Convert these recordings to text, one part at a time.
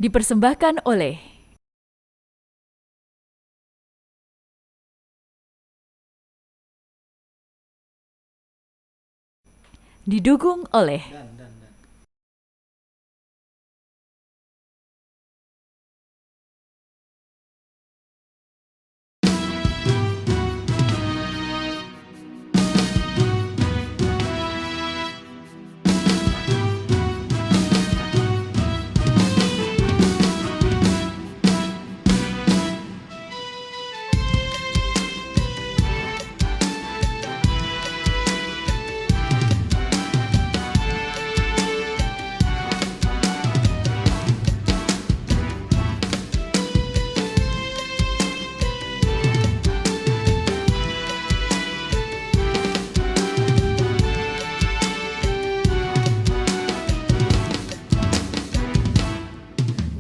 Dipersembahkan oleh didukung oleh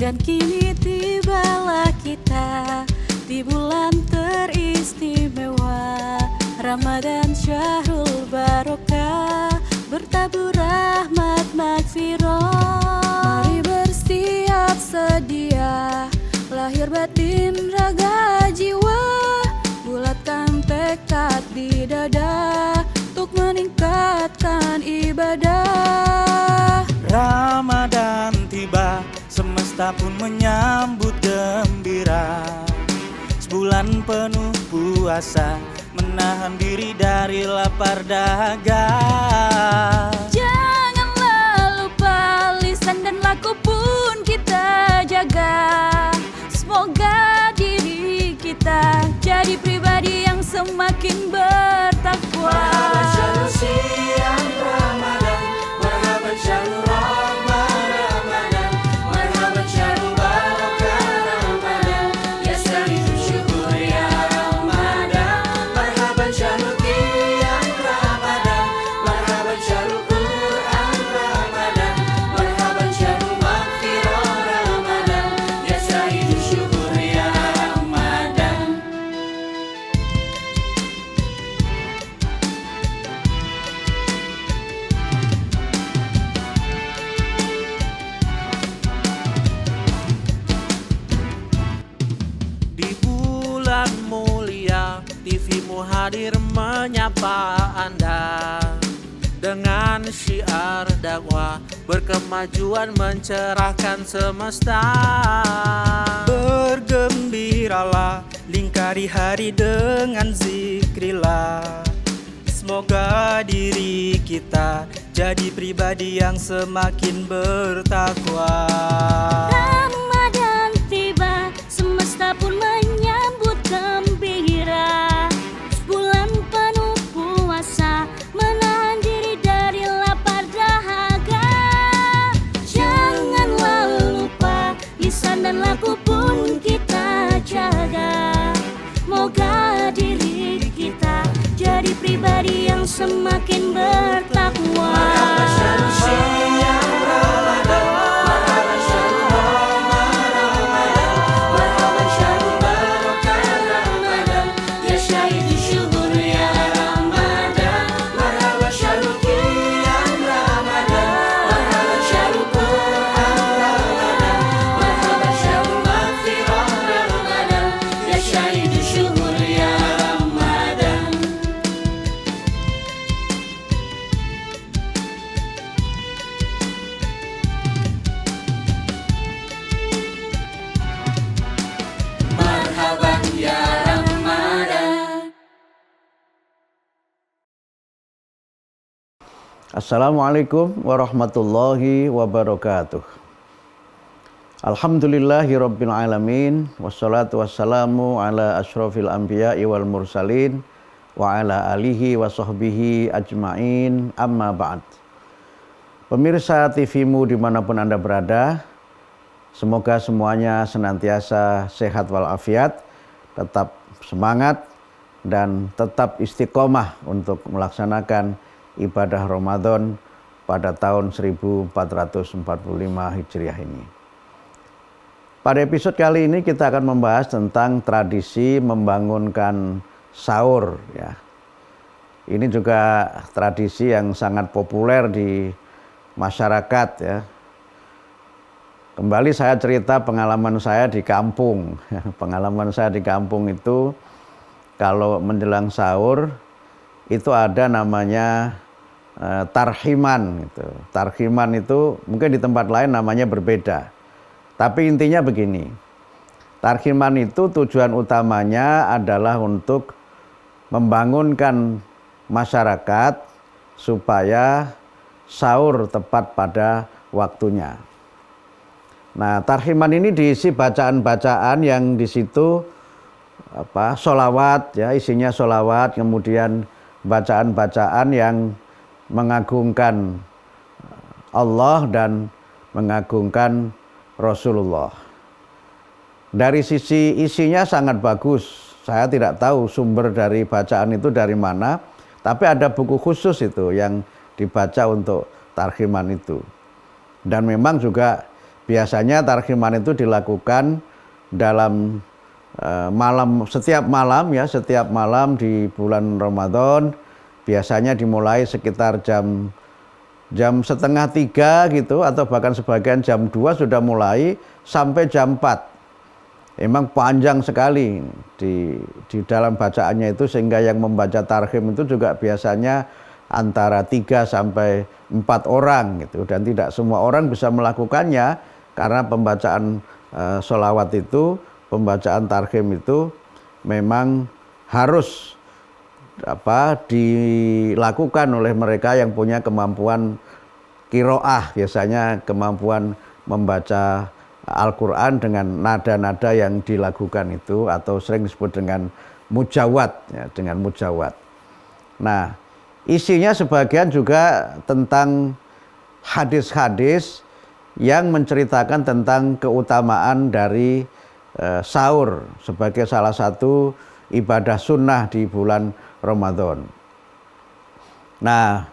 Dan kini tibalah kita di bulan teristimewa Ramadan Syahrul Barokah, bertabur rahmat magfirah. Mari bersiap sedia, lahir batin raga jiwa, bulatkan tekad di dada untuk meningkatkan ibadah. Ramadan tiba, semesta pun menyambut gembira. Sebulan penuh puasa, menahan diri dari lapar dahaga. Janganlah lupa lisan dan laku pun kita jaga. Semoga diri kita jadi pribadi yang semakin bertakwa. Marhaban syahrul siang Ramadan, marhaban syahrul rahmah Ramadan, marhaban syahrul barakah Ramadan, ya sayyidu syukur ya Ramadan. Marhaban syahrul qiyam Ramadan, marhaban syahrul Quran Ramadan, marhaban syahrul maghfirah Ramadan, ya sayyidu syukur ya Ramadan. Di bulan mulia, TVmu hadir menyapa Anda dengan syiar dakwah, berkemajuan mencerahkan semesta. Bergembiralah, lingkari hari dengan zikrillah. Semoga diri kita jadi pribadi yang semakin bertakwa. Ramadan tiba, semesta pun menyambut gembira. Sebulan penuh puasa, menahan diri dari lapar dahaga. Janganlah lupa, lisan dan laku pun kita jaga. Moga diri kita jadi pribadi yang semakin bertakwa. Marhaban syahrul siang Ramadan, marhaban syahrul rahmah Ramadan, marhaban syahrul barakah Ramadan, ya sayyidu syukur ya Ramadan. Marhaban syahrul qiyam Ramadan, marhaban syahrul Quran Ramadan, marhaban syahrul maghfirah Ramadan, ya sayyidu syukur ya Ramadan. Marhaban ya Ramadan. Assalamualaikum warahmatullahi wabarakatuh. Alhamdulillahi rabbil alamin, wassalatu wassalamu ala ashrafil anbiya'i wal mursalin wa ala alihi wa sahbihi ajma'in, amma ba'd. Pemirsa TVmu dimanapun Anda berada, semoga semuanya senantiasa sehat walafiat, tetap semangat dan tetap istiqomah untuk melaksanakan ibadah Ramadan pada tahun 1445 Hijriah ini. Pada episode kali ini kita akan membahas tentang tradisi membangunkan sahur ya. Ini juga tradisi yang sangat populer di masyarakat ya. Kembali saya cerita pengalaman saya di kampung. Pengalaman saya di kampung itu kalau menjelang sahur itu ada namanya tarhiman gitu. Tarhiman itu mungkin di tempat lain namanya berbeda. Tapi intinya begini. Tarhiman itu tujuan utamanya adalah untuk membangunkan masyarakat supaya sahur tepat pada waktunya. Nah, tarhiman ini diisi bacaan-bacaan yang di situ sholawat ya, isinya sholawat, kemudian bacaan-bacaan yang mengagungkan Allah dan mengagungkan Rasulullah. Dari sisi isinya sangat bagus. Saya tidak tahu sumber dari bacaan itu dari mana, tapi ada buku khusus itu yang dibaca untuk tarhiman itu. Dan memang juga biasanya tarhiman itu dilakukan dalam setiap malam di bulan Ramadan. Biasanya dimulai sekitar jam 2:30 gitu, atau bahkan sebagian jam 2 sudah mulai sampai jam 4. Emang panjang sekali di dalam bacaannya itu, sehingga yang membaca tarhim itu juga biasanya antara 3 sampai 4 orang gitu, dan tidak semua orang bisa melakukannya. Karena pembacaan sholawat itu, pembacaan tarhim itu memang harus dilakukan oleh mereka yang punya kemampuan qiraah, biasanya kemampuan membaca Al-Quran dengan nada-nada yang dilakukan itu, atau sering disebut dengan mujawad ya, dengan mujawad. Nah, isinya sebagian juga tentang hadis-hadis yang menceritakan tentang keutamaan dari sahur sebagai salah satu ibadah sunnah di bulan Ramadan. Nah,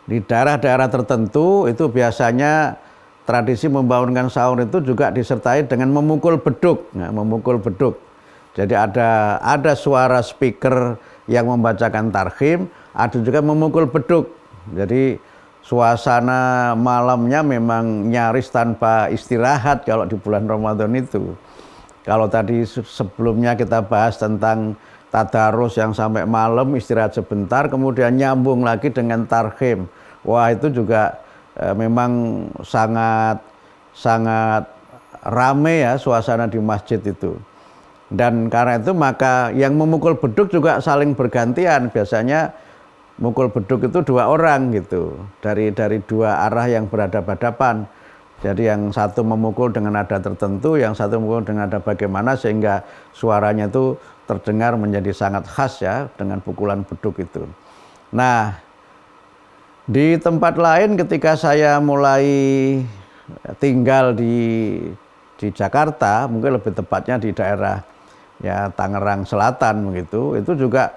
di daerah-daerah tertentu itu biasanya tradisi membangunkan sahur itu juga disertai dengan memukul beduk. Nah, memukul beduk. Jadi ada suara speaker yang membacakan tarhim, ada juga memukul beduk. Jadi suasana malamnya memang nyaris tanpa istirahat kalau di bulan Ramadan itu. Kalau tadi sebelumnya kita bahas tentang tadarus yang sampai malam istirahat sebentar, kemudian nyambung lagi dengan tarhim. Wah, itu juga memang sangat rame ya suasana di masjid itu. Dan karena itu maka yang memukul beduk juga saling bergantian. Biasanya mukul beduk itu 2 orang gitu, dari 2 arah yang berhadapan-hadapan. Jadi yang satu memukul dengan nada tertentu, yang satu memukul dengan nada bagaimana, sehingga suaranya itu terdengar menjadi sangat khas ya dengan pukulan beduk itu. Nah, di tempat lain ketika saya mulai tinggal di Jakarta, mungkin lebih tepatnya di daerah ya Tangerang Selatan begitu, itu juga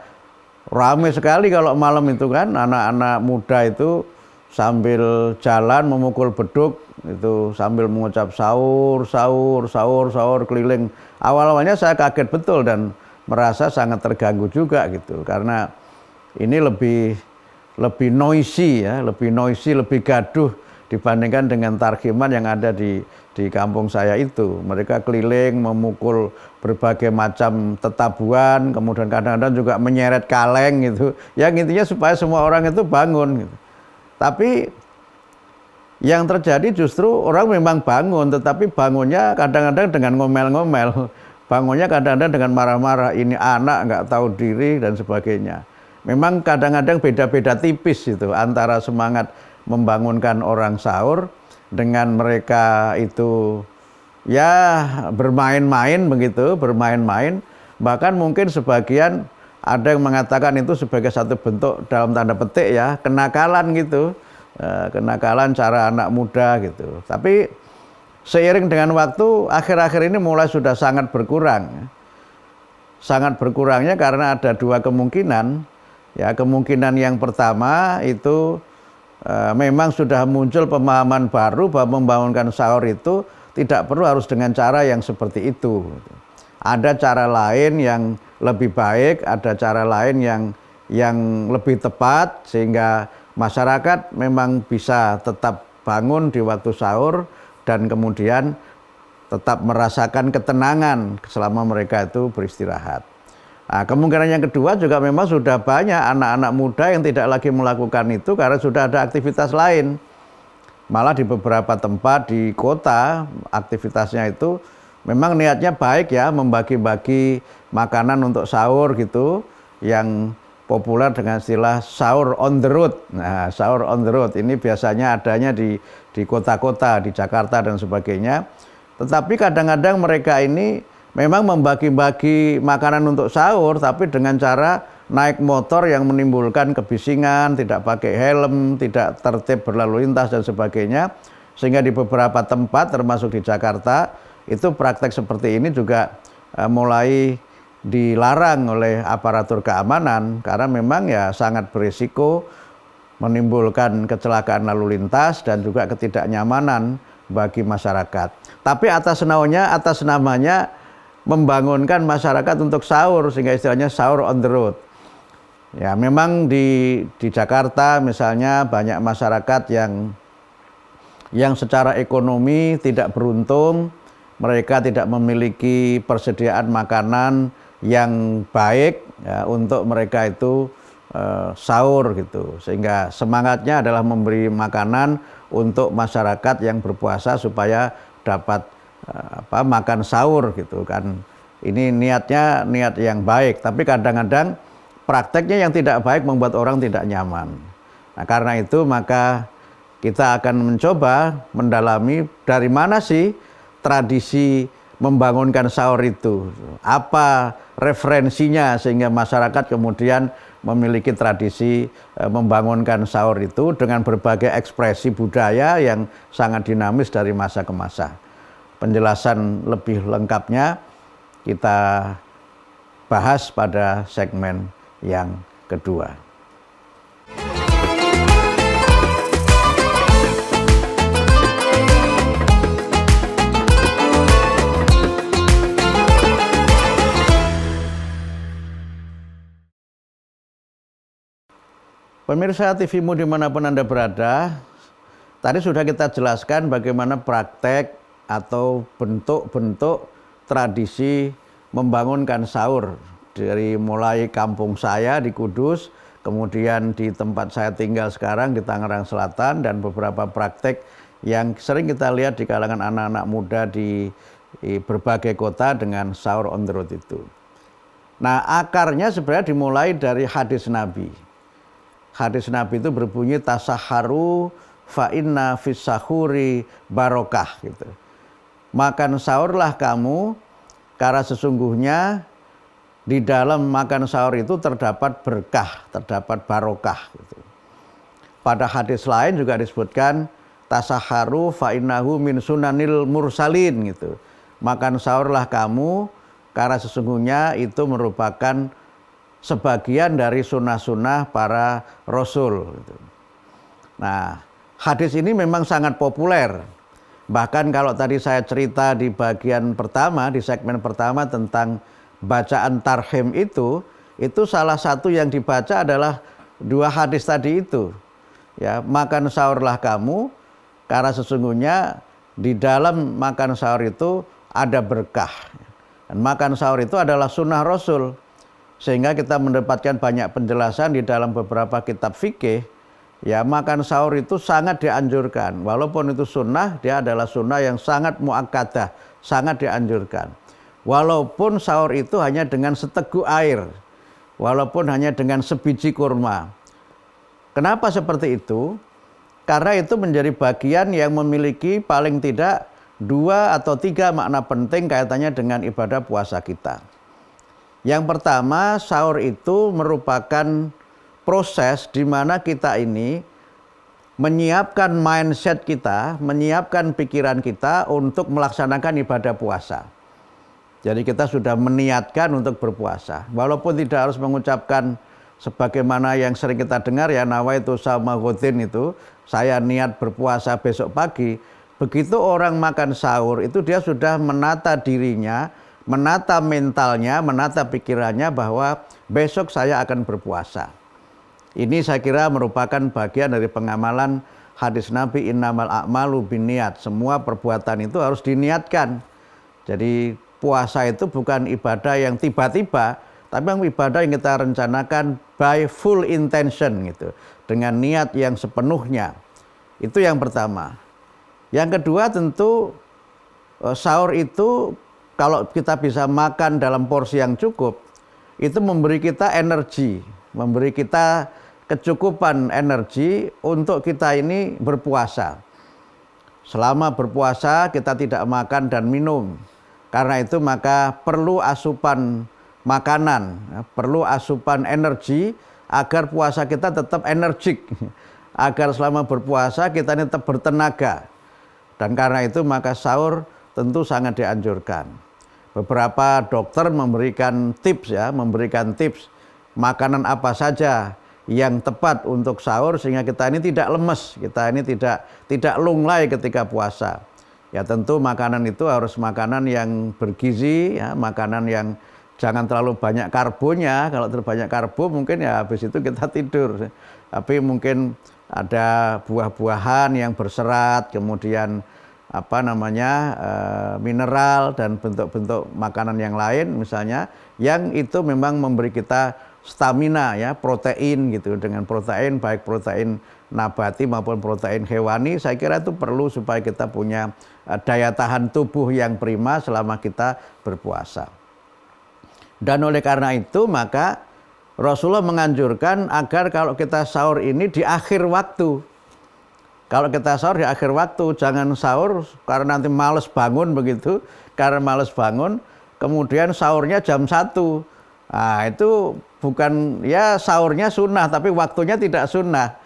ramai sekali kalau malam itu kan, anak-anak muda itu sambil jalan memukul beduk itu sambil mengucap sahur keliling. Awal-awalnya saya kaget betul dan merasa sangat terganggu juga gitu, karena ini lebih noisy ya, lebih gaduh dibandingkan dengan tarhiman yang ada di kampung saya itu. Mereka keliling memukul berbagai macam tetabuhan, kemudian kadang-kadang juga menyeret kaleng gitu. Yang intinya supaya semua orang itu bangun gitu. Tapi yang terjadi justru orang memang bangun, tetapi bangunnya kadang-kadang dengan ngomel-ngomel. Bangunnya kadang-kadang dengan marah-marah, ini anak nggak tahu diri dan sebagainya. Memang kadang-kadang beda-beda tipis itu antara semangat membangunkan orang sahur dengan mereka itu ya bermain-main begitu, bermain-main. Bahkan mungkin sebagian ada yang mengatakan itu sebagai satu bentuk dalam tanda petik ya, kenakalan gitu. Kenakalan cara anak muda gitu. Tapi seiring dengan waktu akhir-akhir ini mulai sudah sangat berkurang. Sangat berkurangnya karena ada 2 kemungkinan. Ya, kemungkinan yang pertama itu memang sudah muncul pemahaman baru bahwa membangunkan sahur itu tidak perlu harus dengan cara yang seperti itu. Ada cara lain yang lebih baik, ada cara lain yang lebih tepat, sehingga masyarakat memang bisa tetap bangun di waktu sahur dan kemudian tetap merasakan ketenangan selama mereka itu beristirahat. Nah, kemungkinan yang kedua juga memang sudah banyak anak-anak muda yang tidak lagi melakukan itu karena sudah ada aktivitas lain. Malah di beberapa tempat di kota aktivitasnya itu memang niatnya baik ya, membagi-bagi makanan untuk sahur gitu, yang populer dengan istilah sahur on the road. Nah, sahur on the road ini biasanya adanya di kota-kota, di Jakarta dan sebagainya. Tetapi kadang-kadang mereka ini memang membagi-bagi makanan untuk sahur, tapi dengan cara naik motor yang menimbulkan kebisingan, tidak pakai helm, tidak tertib berlalu lintas dan sebagainya. Sehingga di beberapa tempat termasuk di Jakarta itu praktek seperti ini juga mulai dilarang oleh aparatur keamanan karena memang ya sangat berisiko, menimbulkan kecelakaan lalu lintas dan juga ketidaknyamanan bagi masyarakat. Tapi atas namanya membangunkan masyarakat untuk sahur, sehingga istilahnya sahur on the road. Ya, memang di Jakarta misalnya banyak masyarakat yang secara ekonomi tidak beruntung, mereka tidak memiliki persediaan makanan yang baik ya, untuk mereka itu sahur gitu. Sehingga semangatnya adalah memberi makanan untuk masyarakat yang berpuasa supaya dapat makan sahur gitu kan. Ini niatnya niat yang baik, tapi kadang-kadang prakteknya yang tidak baik membuat orang tidak nyaman. Nah, karena itu maka kita akan mencoba mendalami dari mana sih tradisi membangunkan sahur itu. Apa referensinya sehingga masyarakat kemudian memiliki tradisi membangunkan sahur itu dengan berbagai ekspresi budaya yang sangat dinamis dari masa ke masa. Penjelasan lebih lengkapnya kita bahas pada segmen yang kedua. Pemirsa TV-mu dimanapun Anda berada, tadi sudah kita jelaskan bagaimana praktek atau bentuk-bentuk tradisi membangunkan sahur. Dari mulai kampung saya di Kudus, kemudian di tempat saya tinggal sekarang di Tangerang Selatan, dan beberapa praktek yang sering kita lihat di kalangan anak-anak muda di berbagai kota dengan sahur on the road itu. Nah, akarnya sebenarnya dimulai dari hadis Nabi. Hadis Nabi itu berbunyi tasaharu fa inna fis sahuri barokah gitu. Makan sahurlah kamu karena sesungguhnya di dalam makan sahur itu terdapat berkah, terdapat barokah gitu. Pada hadis lain juga disebutkan tasaharu fa innahu min sunanil mursalin gitu. Makan sahurlah kamu karena sesungguhnya itu merupakan sebagian dari sunnah-sunnah para rasul. Nah, hadis ini memang sangat populer. Bahkan kalau tadi saya cerita di bagian pertama, di segmen pertama tentang bacaan tarhim itu salah satu yang dibaca adalah dua hadis tadi itu. Ya, makan sahurlah kamu karena sesungguhnya di dalam makan sahur itu ada berkah. Dan makan sahur itu adalah sunnah Rasul. Sehingga kita mendapatkan banyak penjelasan di dalam beberapa kitab fikih. Ya, makan sahur itu sangat dianjurkan. Walaupun itu sunnah, dia adalah sunnah yang sangat muakkadah, sangat dianjurkan. Walaupun sahur itu hanya dengan seteguk air, walaupun hanya dengan sebiji kurma. Kenapa seperti itu? Karena itu menjadi bagian yang memiliki paling tidak 2 atau 3 makna penting kaitannya dengan ibadah puasa kita. Yang pertama, sahur itu merupakan proses di mana kita ini menyiapkan mindset kita, menyiapkan pikiran kita untuk melaksanakan ibadah puasa. Jadi kita sudah meniatkan untuk berpuasa. Walaupun tidak harus mengucapkan sebagaimana yang sering kita dengar ya, nawaitu shauma ghadin itu, saya niat berpuasa besok pagi. Begitu orang makan sahur itu dia sudah menata dirinya, menata mentalnya, menata pikirannya bahwa besok saya akan berpuasa. Ini saya kira merupakan bagian dari pengamalan hadis Nabi innamal a'malu binniyat. Semua perbuatan itu harus diniatkan. Jadi puasa itu bukan ibadah yang tiba-tiba, tapi yang ibadah yang kita rencanakan by full intention gitu, dengan niat yang sepenuhnya. Itu yang pertama. Yang kedua tentu sahur itu kalau kita bisa makan dalam porsi yang cukup, itu memberi kita energi, memberi kita kecukupan energi untuk kita ini berpuasa. Selama berpuasa kita tidak makan dan minum. Karena itu maka perlu asupan makanan, perlu asupan energi agar puasa kita tetap energik. Agar selama berpuasa kita ini tetap bertenaga. Dan karena itu maka sahur tentu sangat dianjurkan. Beberapa dokter memberikan tips makanan apa saja yang tepat untuk sahur sehingga kita ini tidak lemes, kita ini tidak lunglai ketika puasa. Ya tentu makanan itu harus makanan yang bergizi, ya, makanan yang jangan terlalu banyak karbonya. Kalau terlalu banyak karbo mungkin ya habis itu kita tidur. Tapi mungkin ada buah-buahan yang berserat, kemudian mineral dan bentuk-bentuk makanan yang lain misalnya, yang itu memang memberi kita stamina, ya, protein gitu. Dengan protein, baik protein nabati maupun protein hewani, saya kira itu perlu supaya kita punya daya tahan tubuh yang prima selama kita berpuasa. Dan oleh karena itu maka Rasulullah menganjurkan agar kalau kita sahur ini di akhir waktu. Kalau kita sahur di akhir waktu, jangan sahur karena nanti males bangun begitu. Karena males bangun, kemudian sahurnya jam 1. Nah itu bukan, ya sahurnya sunnah, tapi waktunya tidak sunnah.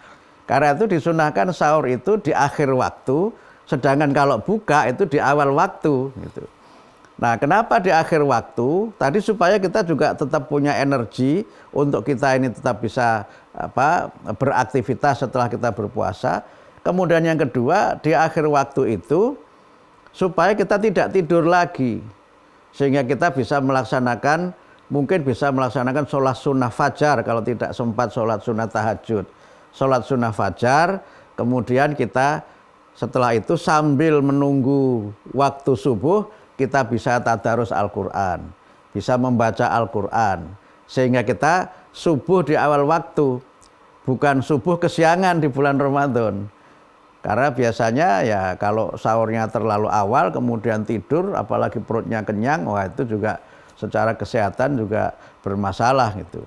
Karena itu disunahkan sahur itu di akhir waktu, sedangkan kalau buka itu di awal waktu gitu. Nah kenapa di akhir waktu? Tadi supaya kita juga tetap punya energi untuk kita ini tetap bisa beraktivitas setelah kita berpuasa. Kemudian yang kedua, di akhir waktu itu supaya kita tidak tidur lagi, sehingga kita bisa melaksanakan sholat sunnah fajar kalau tidak sempat sholat sunnah tahajud. Sholat sunnah fajar, kemudian kita setelah itu sambil menunggu waktu subuh, kita bisa tadarus Al-Quran, bisa membaca Al-Quran, sehingga kita subuh di awal waktu, bukan subuh kesiangan di bulan Ramadan. Karena biasanya ya kalau sahurnya terlalu awal kemudian tidur, apalagi perutnya kenyang, wah itu juga secara kesehatan juga bermasalah gitu.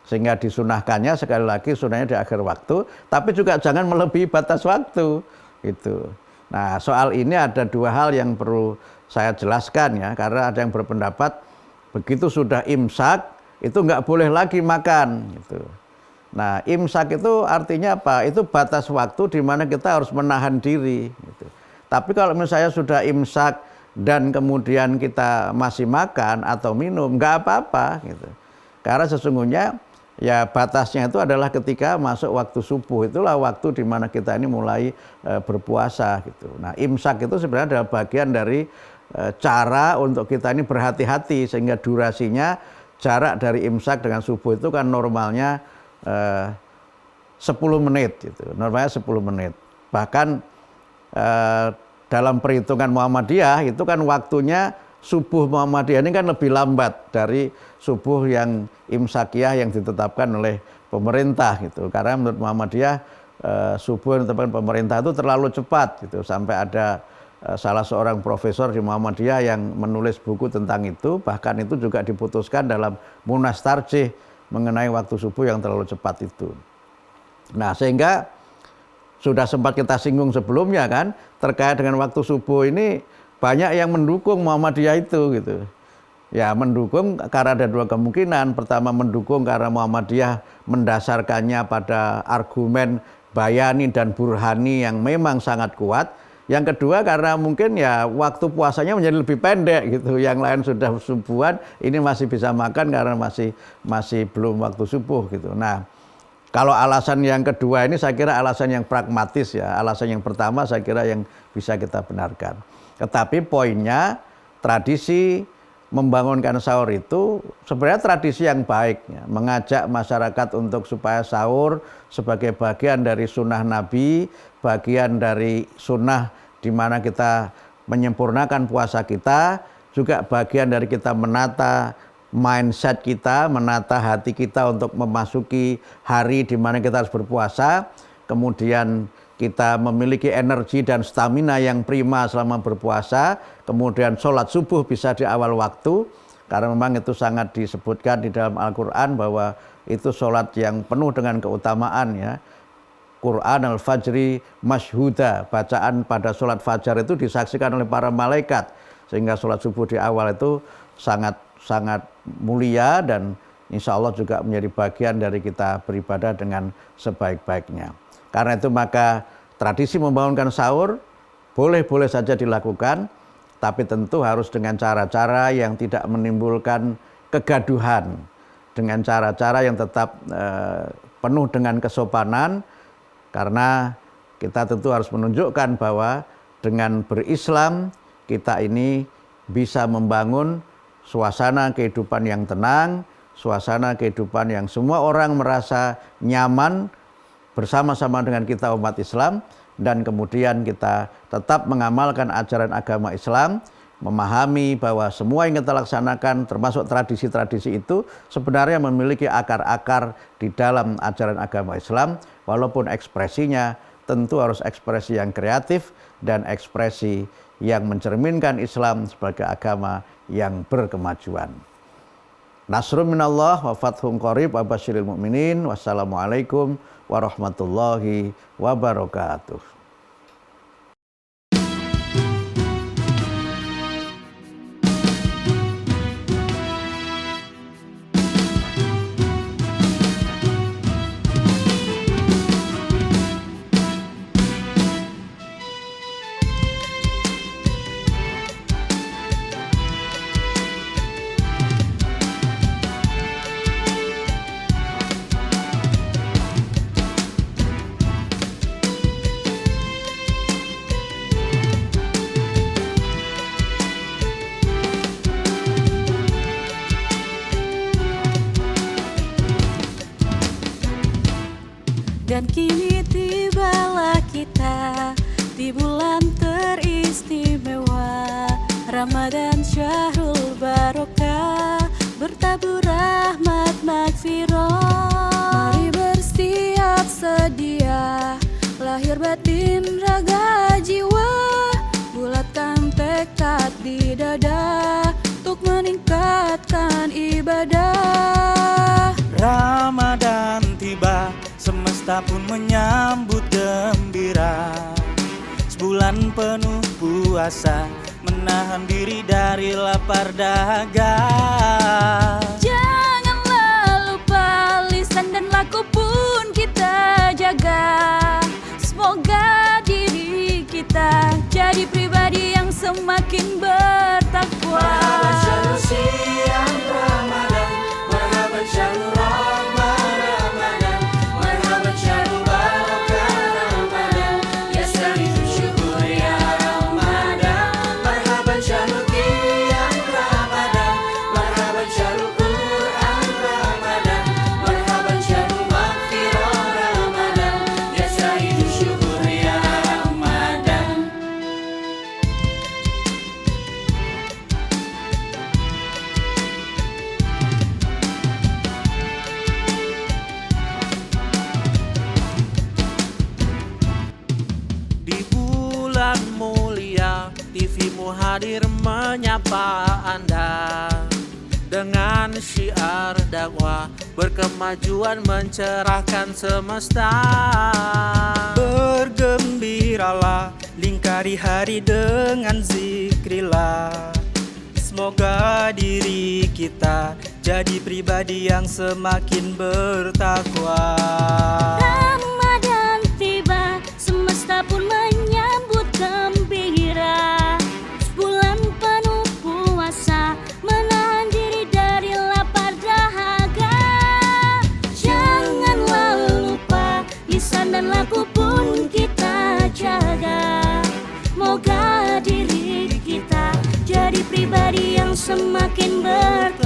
Sehingga disunahkannya sekali lagi sunahnya di akhir waktu, tapi juga jangan melebihi batas waktu gitu. Nah soal ini ada dua hal yang perlu saya jelaskan ya, karena ada yang berpendapat begitu sudah imsak itu nggak boleh lagi makan gitu. Nah imsak itu artinya apa? Itu batas waktu di mana kita harus menahan diri gitu. Tapi kalau misalnya sudah imsak dan kemudian kita masih makan atau minum, nggak apa-apa gitu. Karena sesungguhnya ya batasnya itu adalah ketika masuk waktu subuh, itulah waktu di mana kita ini mulai berpuasa gitu. Nah imsak itu sebenarnya adalah bagian dari cara untuk kita ini berhati-hati, sehingga durasinya jarak dari imsak dengan subuh itu kan normalnya 10 menit gitu. Normalnya 10 menit. Bahkan dalam perhitungan Muhammadiyah itu kan waktunya subuh Muhammadiyah ini kan lebih lambat dari subuh yang imsakiyah yang ditetapkan oleh pemerintah gitu. Karena menurut Muhammadiyah subuh yang ditetapkan pemerintah itu terlalu cepat gitu. Sampai ada salah seorang profesor di Muhammadiyah yang menulis buku tentang itu, bahkan itu juga diputuskan dalam Munas Tarjih mengenai waktu subuh yang terlalu cepat itu. Nah sehingga sudah sempat kita singgung sebelumnya kan, terkait dengan waktu subuh ini banyak yang mendukung Muhammadiyah itu gitu. Ya mendukung karena ada dua kemungkinan. Pertama mendukung karena Muhammadiyah mendasarkannya pada argumen bayani dan burhani yang memang sangat kuat. Yang kedua karena mungkin ya waktu puasanya menjadi lebih pendek gitu. Yang lain sudah subuhan, ini masih bisa makan karena masih belum waktu subuh gitu. Nah, kalau alasan yang kedua ini saya kira alasan yang pragmatis ya. Alasan yang pertama saya kira yang bisa kita benarkan. Tetapi poinnya tradisi membangunkan sahur itu sebenarnya tradisi yang baik ya. Mengajak masyarakat untuk supaya sahur sebagai bagian dari sunnah Nabi, bagian dari sunnah di mana kita menyempurnakan puasa kita, juga bagian dari kita menata mindset kita, menata hati kita untuk memasuki hari di mana kita harus berpuasa, kemudian kita memiliki energi dan stamina yang prima selama berpuasa, kemudian sholat subuh bisa di awal waktu, karena memang itu sangat disebutkan di dalam Al-Quran bahwa itu sholat yang penuh dengan keutamaan ya. Quran al-Fajri masyhuda, bacaan pada sholat fajar itu disaksikan oleh para malaikat, sehingga sholat subuh di awal itu sangat mulia dan insya Allah juga menjadi bagian dari kita beribadah dengan sebaik-baiknya. Karena itu maka tradisi membangunkan sahur boleh-boleh saja dilakukan, tapi tentu harus dengan cara-cara yang tidak menimbulkan kegaduhan, dengan cara-cara yang tetap penuh dengan kesopanan, karena kita tentu harus menunjukkan bahwa dengan berislam kita ini bisa membangun suasana kehidupan yang tenang, suasana kehidupan yang semua orang merasa nyaman bersama-sama dengan kita umat Islam, dan kemudian kita tetap mengamalkan ajaran agama Islam, memahami bahwa semua yang kita laksanakan termasuk tradisi-tradisi itu sebenarnya memiliki akar-akar di dalam ajaran agama Islam, walaupun ekspresinya tentu harus ekspresi yang kreatif dan ekspresi yang mencerminkan Islam sebagai agama yang berkemajuan. Nasrun minallah wa fathun qarib wa basyiril mu'minin. Wassalamualaikum warahmatullahi wabarakatuh. Dan kini tibalah kita di bulan teristimewa Ramadan Syahrul Barokah, bertabur rahmat magfirah. Mari bersiap sedia, lahir batin raga jiwa, bulatkan tekad di dada untuk meningkatkan ibadah. Ramadan tiba, semesta pun menyambut gembira. Sebulan penuh puasa, menahan diri dari lapar dahaga. Janganlah lupa lisan dan laku pun kita jaga. Semoga diri kita jadi pribadi yang semakin bertakwa. TV-mu hadir menyapa Anda dengan syiar dakwah berkemajuan mencerahkan semesta. Bergembiralah, lingkari hari dengan zikrillah. Semoga diri kita jadi pribadi yang semakin bertakwa. Ramadan tiba, semesta pun menyambut gembira. Sebulan penuh puasa, menahan diri dari lapar dahaga. Janganlah lupa, lisan dan laku pun kita jaga. Moga diri kita jadi pribadi yang semakin bertakwa.